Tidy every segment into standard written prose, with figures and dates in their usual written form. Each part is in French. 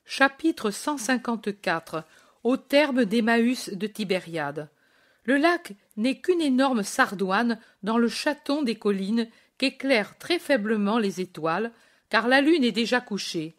Chapitre 154. Au terme d'Emmaüs de Tibériade. Le lac n'est qu'une énorme sardoine dans le chaton des collines qu'éclairent très faiblement les étoiles, car la lune est déjà couchée.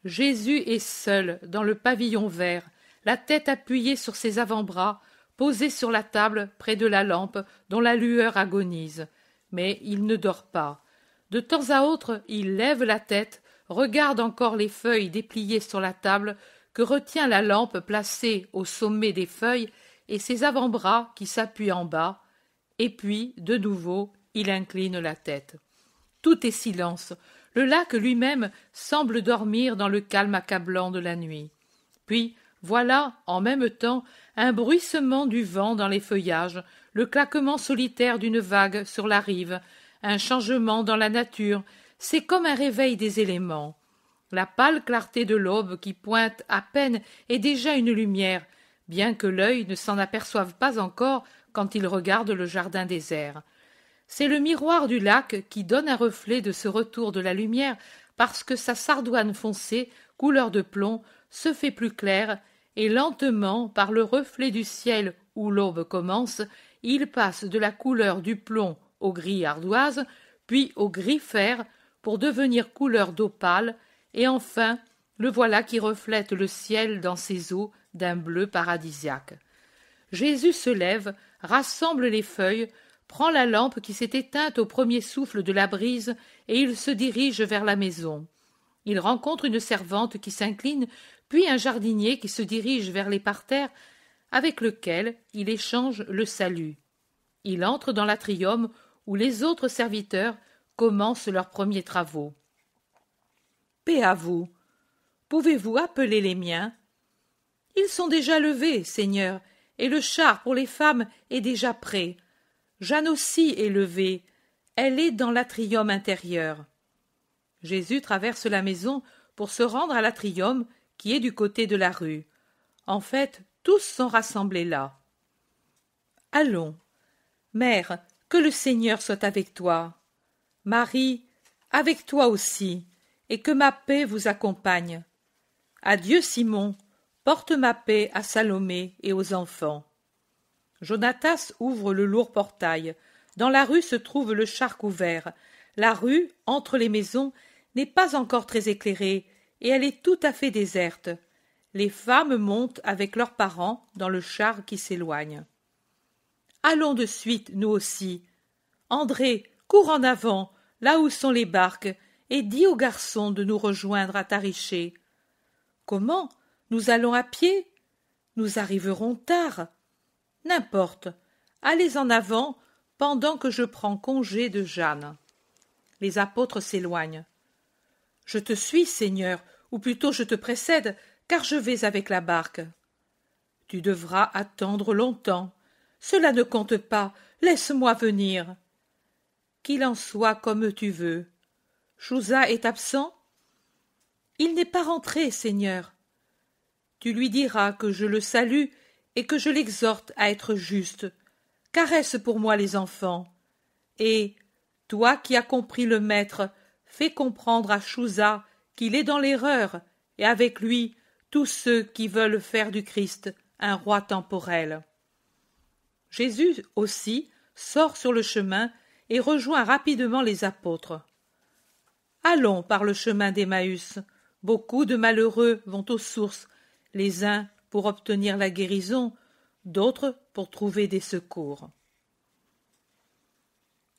Jésus est seul dans le pavillon vert, la tête appuyée sur ses avant-bras, posé sur la table près de la lampe dont la lueur agonise. Mais il ne dort pas. De temps à autre, il lève la tête, regarde encore les feuilles dépliées sur la table que retient la lampe placée au sommet des feuilles et ses avant-bras qui s'appuient en bas, et puis, de nouveau, il incline la tête. Tout est silence. Le lac lui-même semble dormir dans le calme accablant de la nuit. Puis, voilà, en même temps, un bruissement du vent dans les feuillages, le claquement solitaire d'une vague sur la rive, un changement dans la nature, c'est comme un réveil des éléments. La pâle clarté de l'aube qui pointe à peine est déjà une lumière, bien que l'œil ne s'en aperçoive pas encore quand il regarde le jardin désert. C'est le miroir du lac qui donne un reflet de ce retour de la lumière parce que sa sardoine foncée, couleur de plomb, se fait plus claire et lentement, par le reflet du ciel où l'aube commence, il passe de la couleur du plomb au gris ardoise, puis au gris fer pour devenir couleur d'opale, et enfin le voilà qui reflète le ciel dans ses eaux d'un bleu paradisiaque. Jésus se lève, rassemble les feuilles, prend la lampe qui s'est éteinte au premier souffle de la brise et il se dirige vers la maison. Il rencontre une servante qui s'incline, puis un jardinier qui se dirige vers les parterres, avec lequel il échange le salut. Il entre dans l'atrium où les autres serviteurs commencent leurs premiers travaux. « Paix à vous. Pouvez-vous appeler les miens ? » ?»« Ils sont déjà levés, Seigneur, et le char pour les femmes est déjà prêt. Jeanne aussi est levée. Elle est dans l'atrium intérieur. » Jésus traverse la maison pour se rendre à l'atrium qui est du côté de la rue. En fait, tous sont rassemblés là. « Allons. Mère, que le Seigneur soit avec toi. Marie, avec toi aussi, et que ma paix vous accompagne. Adieu, Simon, porte ma paix à Salomé et aux enfants. » Jonatas ouvre le lourd portail. Dans la rue se trouve le char couvert. La rue, entre les maisons, n'est pas encore très éclairée, et elle est tout à fait déserte. Les femmes montent avec leurs parents dans le char qui s'éloigne. « Allons de suite, nous aussi. André, cours en avant, là où sont les barques, et dis aux garçons de nous rejoindre à Tariché. »« Comment ? Nous allons à pied ? Nous arriverons tard. » »« N'importe. Allez en avant pendant que je prends congé de Jeanne. » Les apôtres s'éloignent. « Je te suis, Seigneur, ou plutôt je te précède, car je vais avec la barque. »« Tu devras attendre longtemps. Cela ne compte pas. Laisse-moi venir. »« Qu'il en soit comme tu veux. Chouza est absent ? » ?»« Il n'est pas rentré, Seigneur. »« Tu lui diras que je le salue et que je l'exhorte à être juste. Caresse pour moi les enfants. Et, toi qui as compris le Maître, fais comprendre à Chouza qu'il est dans l'erreur, et avec lui tous ceux qui veulent faire du Christ un roi temporel. » Jésus aussi sort sur le chemin et rejoint rapidement les apôtres. « Allons par le chemin d'Emmaüs. Beaucoup de malheureux vont aux sources, les uns pour obtenir la guérison, d'autres pour trouver des secours. »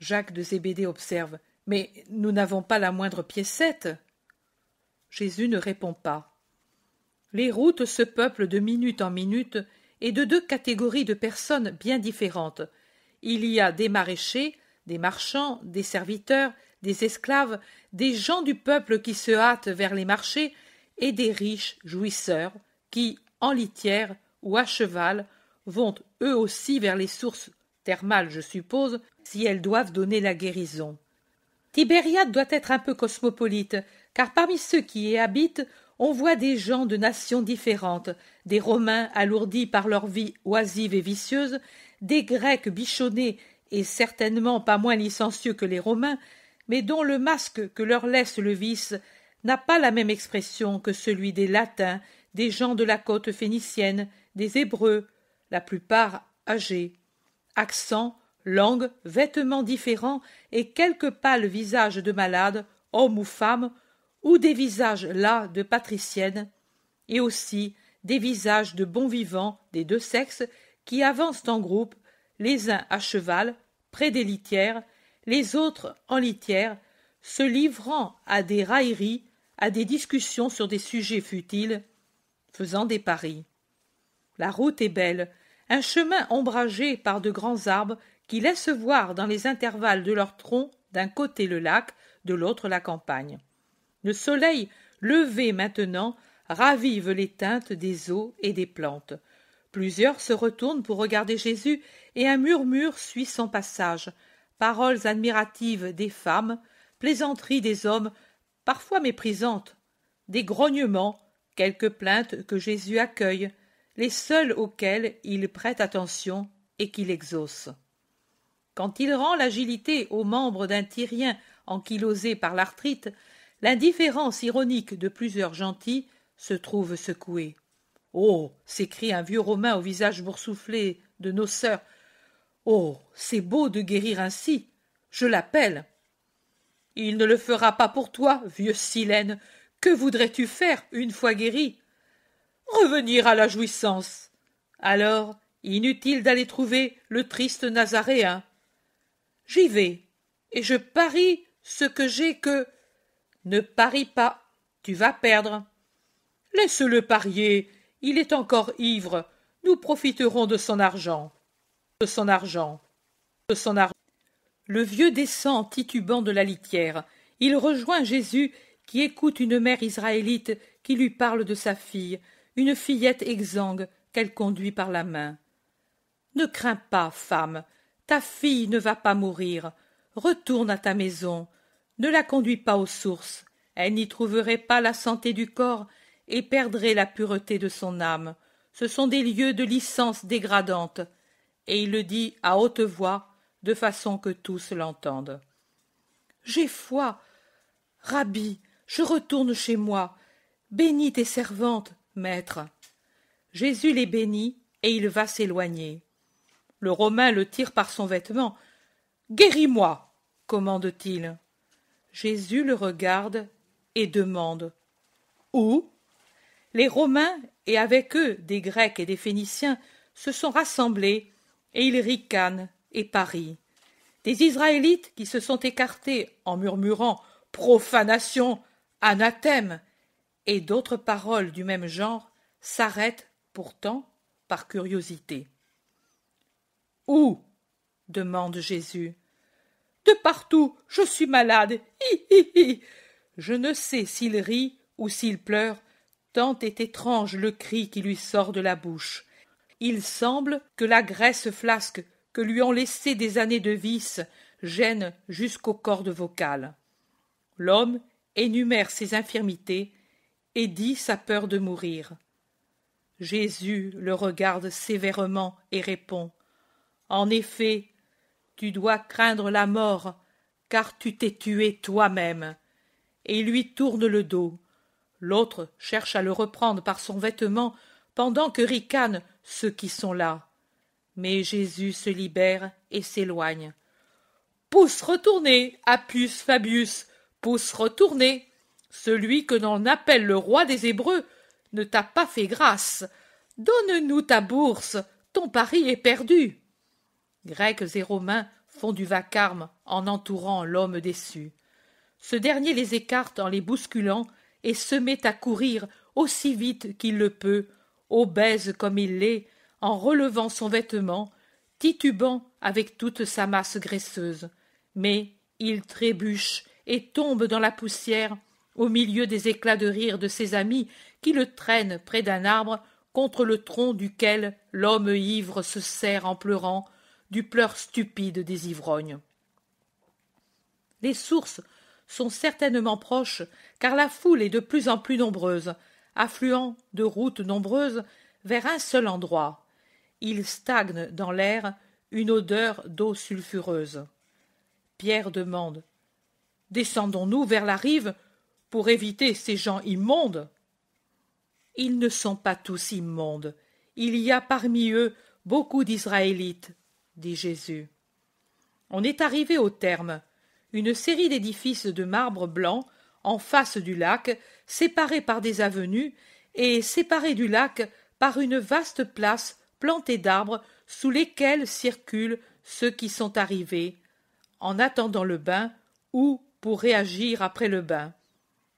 Jacques de Zébédée observe. « Mais nous n'avons pas la moindre piécette. » Jésus ne répond pas. Les routes se peuplent de minute en minute et de deux catégories de personnes bien différentes. Il y a des maraîchers, des marchands, des serviteurs, des esclaves, des gens du peuple qui se hâtent vers les marchés et des riches jouisseurs qui, en litière ou à cheval, vont eux aussi vers les sources thermales, je suppose, si elles doivent donner la guérison. Tibériade doit être un peu cosmopolite, car parmi ceux qui y habitent, on voit des gens de nations différentes, des Romains alourdis par leur vie oisive et vicieuse, des Grecs bichonnés et certainement pas moins licencieux que les Romains, mais dont le masque que leur laisse le vice n'a pas la même expression que celui des Latins, des gens de la côte phénicienne, des Hébreux, la plupart âgés. Accent, langue, vêtements différents et quelques pâles visages de malades, hommes ou femmes, ou des visages las de patriciennes, et aussi des visages de bons vivants des deux sexes qui avancent en groupe, les uns à cheval, près des litières, les autres en litière, se livrant à des railleries, à des discussions sur des sujets futiles, faisant des paris. La route est belle, un chemin ombragé par de grands arbres qui laissent voir dans les intervalles de leurs troncs d'un côté le lac, de l'autre la campagne. Le soleil, levé maintenant, ravive les teintes des eaux et des plantes. Plusieurs se retournent pour regarder Jésus et un murmure suit son passage. Paroles admiratives des femmes, plaisanteries des hommes, parfois méprisantes, des grognements, quelques plaintes que Jésus accueille, les seuls auxquels il prête attention et qu'il exauce. Quand il rend l'agilité aux membres d'un Tyrien ankylosé par l'arthrite, l'indifférence ironique de plusieurs gentils se trouve secouée. « Oh !» s'écrie un vieux Romain au visage boursouflé de nos sœurs. « Oh ! C'est beau de guérir ainsi. Je l'appelle. »« Il ne le fera pas pour toi, vieux Silène. Que voudrais-tu faire une fois guéri ? » ?»« Revenir à la jouissance. » »« Alors, inutile d'aller trouver le triste Nazaréen. »« J'y vais, et je parie ce que j'ai que... » »« Ne parie pas, tu vas perdre. »« Laisse-le parier, il est encore ivre, nous profiterons de son argent. » « De son argent. Le vieux descend titubant de la litière. Il rejoint Jésus qui écoute une mère israélite qui lui parle de sa fille, une fillette exsangue qu'elle conduit par la main. « Ne crains pas, femme, ta fille ne va pas mourir. Retourne à ta maison. Ne la conduis pas aux sources. Elle n'y trouverait pas la santé du corps et perdrait la pureté de son âme. Ce sont des lieux de licence dégradante. » Et il le dit à haute voix, de façon que tous l'entendent. « J'ai foi. Rabbi, je retourne chez moi. Bénis tes servantes, maître. » Jésus les bénit, et il va s'éloigner. Le Romain le tire par son vêtement. « Guéris-moi » commande-t-il. Jésus le regarde et demande. « Où ?» Les Romains, et avec eux des Grecs et des Phéniciens, se sont rassemblés, et ils ricanent et parient. Des Israélites qui se sont écartés en murmurant « profanation, anathème » et d'autres paroles du même genre s'arrêtent pourtant par curiosité. « Où ?» demande Jésus. « De partout, je suis malade. Hi, hi, hi. » Je ne sais s'il rit ou s'il pleure, tant est étrange le cri qui lui sort de la bouche. Il semble que la graisse flasque que lui ont laissé des années de vice gêne jusqu'aux cordes vocales. L'homme énumère ses infirmités et dit sa peur de mourir. Jésus le regarde sévèrement et répond. En effet, tu dois craindre la mort, car tu t'es tué toi-même. Et il lui tourne le dos. L'autre cherche à le reprendre par son vêtement pendant que ricanent ceux qui sont là. Mais Jésus se libère et s'éloigne. « Pousse retourner, Appius Fabius, pousse retourner. Celui que l'on appelle le roi des Hébreux ne t'a pas fait grâce. Donne-nous ta bourse, ton pari est perdu. » Grecs et Romains font du vacarme en entourant l'homme déçu. Ce dernier les écarte en les bousculant et se met à courir aussi vite qu'il le peut, obèse comme il l'est, en relevant son vêtement, titubant avec toute sa masse graisseuse. Mais il trébuche et tombe dans la poussière au milieu des éclats de rire de ses amis qui le traînent près d'un arbre contre le tronc duquel l'homme ivre se serre en pleurant du pleur stupide des ivrognes. Les sources sont certainement proches, car la foule est de plus en plus nombreuse, affluant de routes nombreuses vers un seul endroit. Il stagne dans l'air une odeur d'eau sulfureuse. Pierre demande. « Descendons-nous vers la rive pour éviter ces gens immondes. Ils ne sont pas tous immondes. Il y a parmi eux beaucoup d'Israélites, dit Jésus. On est arrivé au terme, une série d'édifices de marbre blanc en face du lac, séparés par des avenues et séparés du lac par une vaste place plantée d'arbres sous lesquels circulent ceux qui sont arrivés, en attendant le bain ou pour réagir après le bain.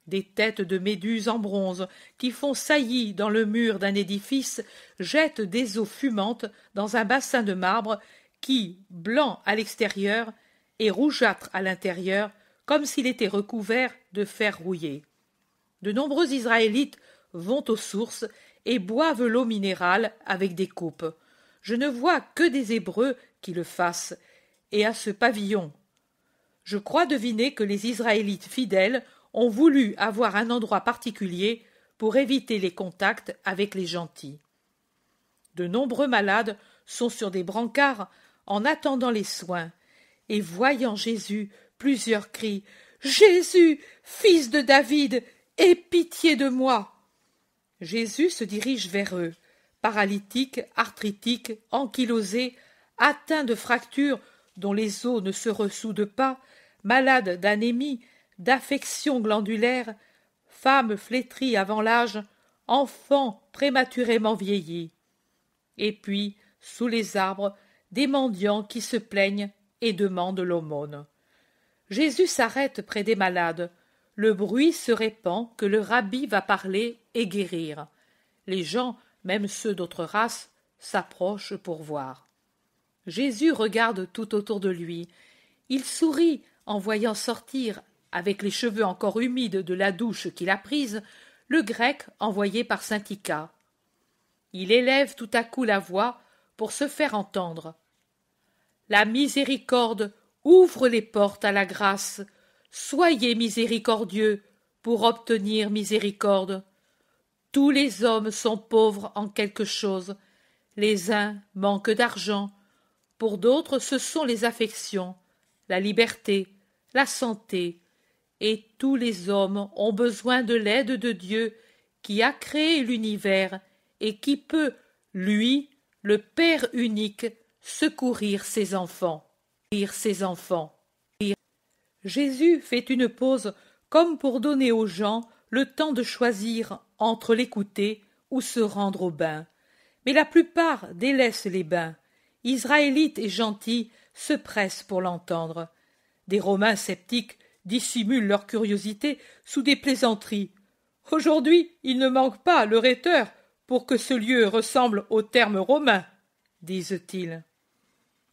Des têtes de méduses en bronze qui font saillie dans le mur d'un édifice jettent des eaux fumantes dans un bassin de marbre qui, blanc à l'extérieur, est rougeâtre à l'intérieur, comme s'il était recouvert de fer rouillé. De nombreux Israélites vont aux sources et boivent l'eau minérale avec des coupes. Je ne vois que des Hébreux qui le fassent, et à ce pavillon. Je crois deviner que les Israélites fidèles ont voulu avoir un endroit particulier pour éviter les contacts avec les gentils. De nombreux malades sont sur des brancards en attendant les soins, et voyant Jésus, plusieurs crient « Jésus, fils de David, aie pitié de moi !» Jésus se dirige vers eux, paralytique, arthritique, ankylosé, atteint de fractures dont les os ne se ressoudent pas, malade d'anémie, d'affections glandulaires, femme flétrie avant l'âge, enfant prématurément vieilli. Et puis, sous les arbres, des mendiants qui se plaignent et demandent l'aumône. Jésus s'arrête près des malades. Le bruit se répand que le rabbi va parler et guérir. Les gens, même ceux d'autres races, s'approchent pour voir. Jésus regarde tout autour de lui. Il sourit en voyant sortir, avec les cheveux encore humides de la douche qu'il a prise, le grec envoyé par saint Ika. Il élève tout à coup la voix pour se faire entendre. La miséricorde ouvre les portes à la grâce. Soyez miséricordieux pour obtenir miséricorde. Tous les hommes sont pauvres en quelque chose. Les uns manquent d'argent. Pour d'autres, ce sont les affections, la liberté, la santé. Et tous les hommes ont besoin de l'aide de Dieu qui a créé l'univers et qui peut, lui, le Père unique, secourir ses enfants. Jésus fait une pause comme pour donner aux gens le temps de choisir entre l'écouter ou se rendre au bain. Mais la plupart délaissent les bains. Israélites et gentils se pressent pour l'entendre. Des Romains sceptiques dissimulent leur curiosité sous des plaisanteries. Aujourd'hui, il ne manque pas le rhéteur pour que ce lieu ressemble aux termes romains, disent-ils.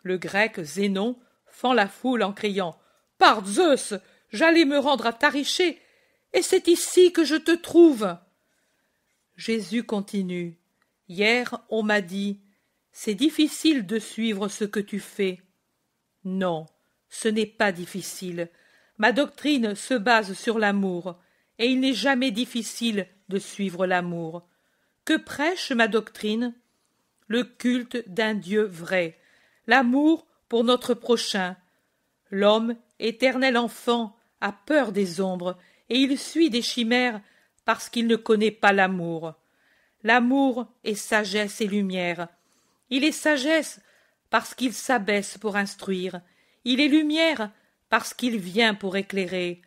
Le grec Zénon fend la foule en criant « Par Zeus, j'allais me rendre à Tariché, et c'est ici que je te trouve !» Jésus continue. « Hier, on m'a dit « C'est difficile de suivre ce que tu fais. » Non, ce n'est pas difficile. Ma doctrine se base sur l'amour, et il n'est jamais difficile de suivre l'amour. Que prêche ma doctrine? Le culte d'un Dieu vrai, l'amour pour notre prochain. L'homme, éternel enfant, a peur des ombres, et il suit des chimères parce qu'il ne connaît pas l'amour. L'amour est sagesse et lumière. Il est sagesse parce qu'il s'abaisse pour instruire. Il est lumière parce qu'il vient pour éclairer.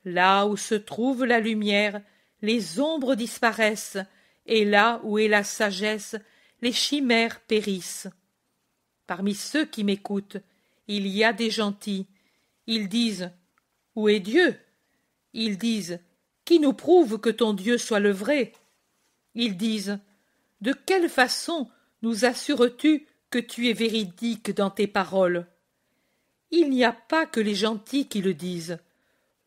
Là où se trouve la lumière, les ombres disparaissent, et là où est la sagesse, les chimères périssent. Parmi ceux qui m'écoutent, il y a des gentils. Ils disent « Où est Dieu ?» Ils disent « Qui nous prouve que ton Dieu soit le vrai ?» Ils disent « De quelle façon nous assures-tu que tu es véridique dans tes paroles ?» Il n'y a pas que les gentils qui le disent.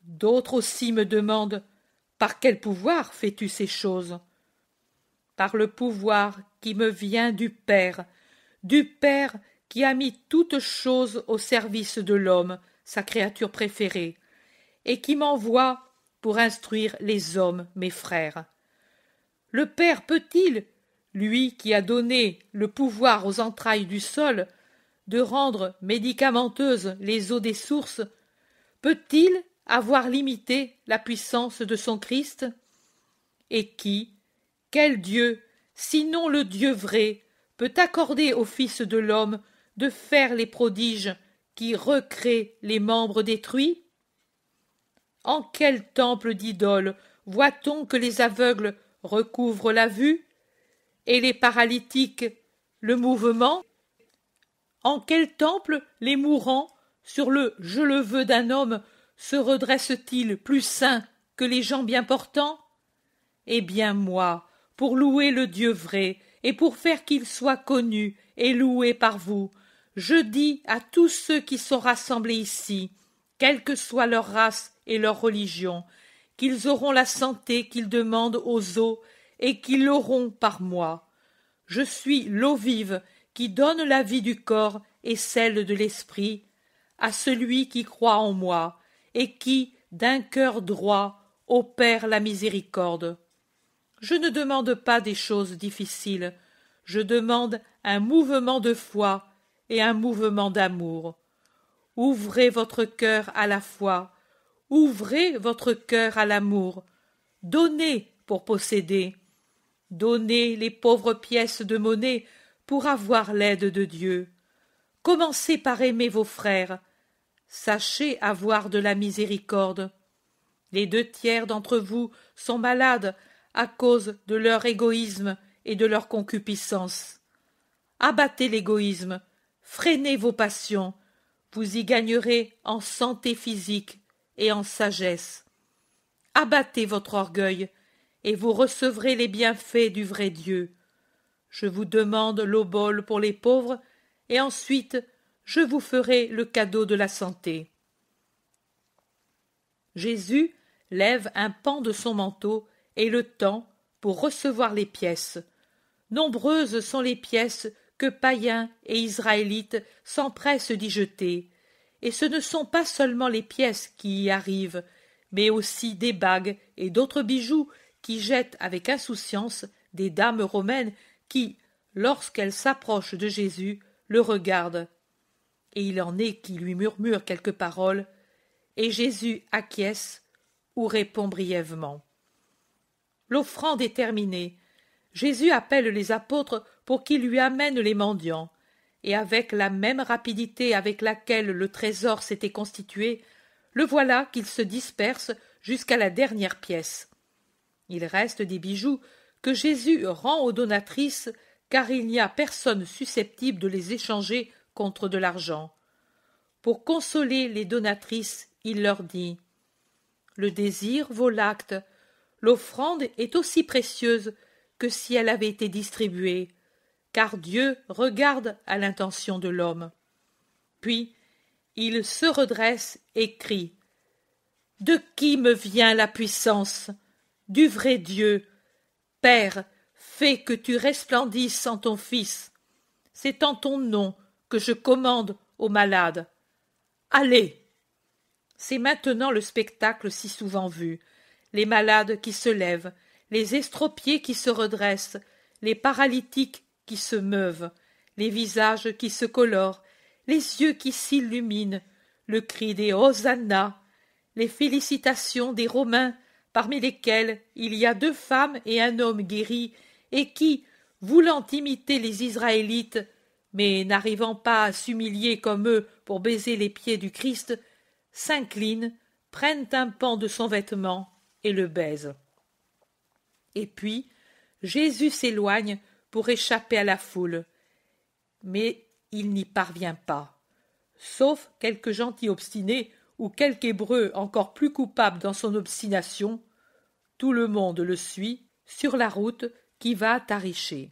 D'autres aussi me demandent « Par quel pouvoir fais-tu ces choses ?» Par le pouvoir qui me vient du Père qui a mis toutes choses au service de l'homme, sa créature préférée, et qui m'envoie pour instruire les hommes, mes frères. Le Père peut-il, lui qui a donné le pouvoir aux entrailles du sol, de rendre médicamenteuses les eaux des sources, peut-il, avoir limité la puissance de son Christ? Et qui, quel Dieu, sinon le Dieu vrai, peut accorder au Fils de l'homme de faire les prodiges qui recréent les membres détruits? En quel temple d'idoles voit-on que les aveugles recouvrent la vue, et les paralytiques le mouvement? En quel temple les mourants, sur le « je le veux » d'un homme, se redressent-ils plus saints que les gens bien portants? Eh bien moi, pour louer le Dieu vrai, et pour faire qu'il soit connu et loué par vous, je dis à tous ceux qui sont rassemblés ici, quelle que soit leur race et leur religion, qu'ils auront la santé qu'ils demandent aux eaux, et qu'ils l'auront par moi. Je suis l'eau vive qui donne la vie du corps et celle de l'esprit à celui qui croit en moi, et qui, d'un cœur droit, opère la miséricorde. Je ne demande pas des choses difficiles, je demande un mouvement de foi et un mouvement d'amour. Ouvrez votre cœur à la foi, ouvrez votre cœur à l'amour, donnez pour posséder, donnez les pauvres pièces de monnaie pour avoir l'aide de Dieu. Commencez par aimer vos frères, sachez avoir de la miséricorde. Les 2/3 d'entre vous sont malades à cause de leur égoïsme et de leur concupiscence. Abattez l'égoïsme, freinez vos passions, vous y gagnerez en santé physique et en sagesse. Abattez votre orgueil, et vous recevrez les bienfaits du vrai Dieu. Je vous demande l'obole pour les pauvres, et ensuite je vous ferai le cadeau de la santé. Jésus lève un pan de son manteau et le tend pour recevoir les pièces. Nombreuses sont les pièces que païens et israélites s'empressent d'y jeter, et ce ne sont pas seulement les pièces qui y arrivent, mais aussi des bagues et d'autres bijoux qui jettent avec insouciance des dames romaines qui, lorsqu'elles s'approchent de Jésus, le regardent. Et il en est qui lui murmurent quelques paroles, et Jésus acquiesce ou répond brièvement. L'offrande est terminée. Jésus appelle les apôtres pour qu'ils lui amènent les mendiants, et avec la même rapidité avec laquelle le trésor s'était constitué, le voilà qu'il se disperse jusqu'à la dernière pièce. Il reste des bijoux que Jésus rend aux donatrices, car il n'y a personne susceptible de les échanger contre de l'argent. Pour consoler les donatrices, il leur dit « Le désir vaut l'acte, l'offrande est aussi précieuse que si elle avait été distribuée, car Dieu regarde à l'intention de l'homme. » Puis il se redresse et crie « De qui me vient la puissance? Du vrai Dieu. Père, fais que tu resplendisses en ton Fils. C'est en ton nom que je commande aux malades. Allez !» C'est maintenant le spectacle si souvent vu, les malades qui se lèvent, les estropiés qui se redressent, les paralytiques qui se meuvent, les visages qui se colorent, les yeux qui s'illuminent, le cri des Hosanna, les félicitations des Romains, parmi lesquels il y a 2 femmes et un homme guéris, et qui, voulant imiter les Israélites, mais n'arrivant pas à s'humilier comme eux pour baiser les pieds du Christ, s'inclinent, prennent un pan de son vêtement et le baisent. Et puis, Jésus s'éloigne pour échapper à la foule. Mais il n'y parvient pas. Sauf quelques gentils obstinés ou quelque Hébreu encore plus coupable dans son obstination, tout le monde le suit sur la route qui va à Tariché.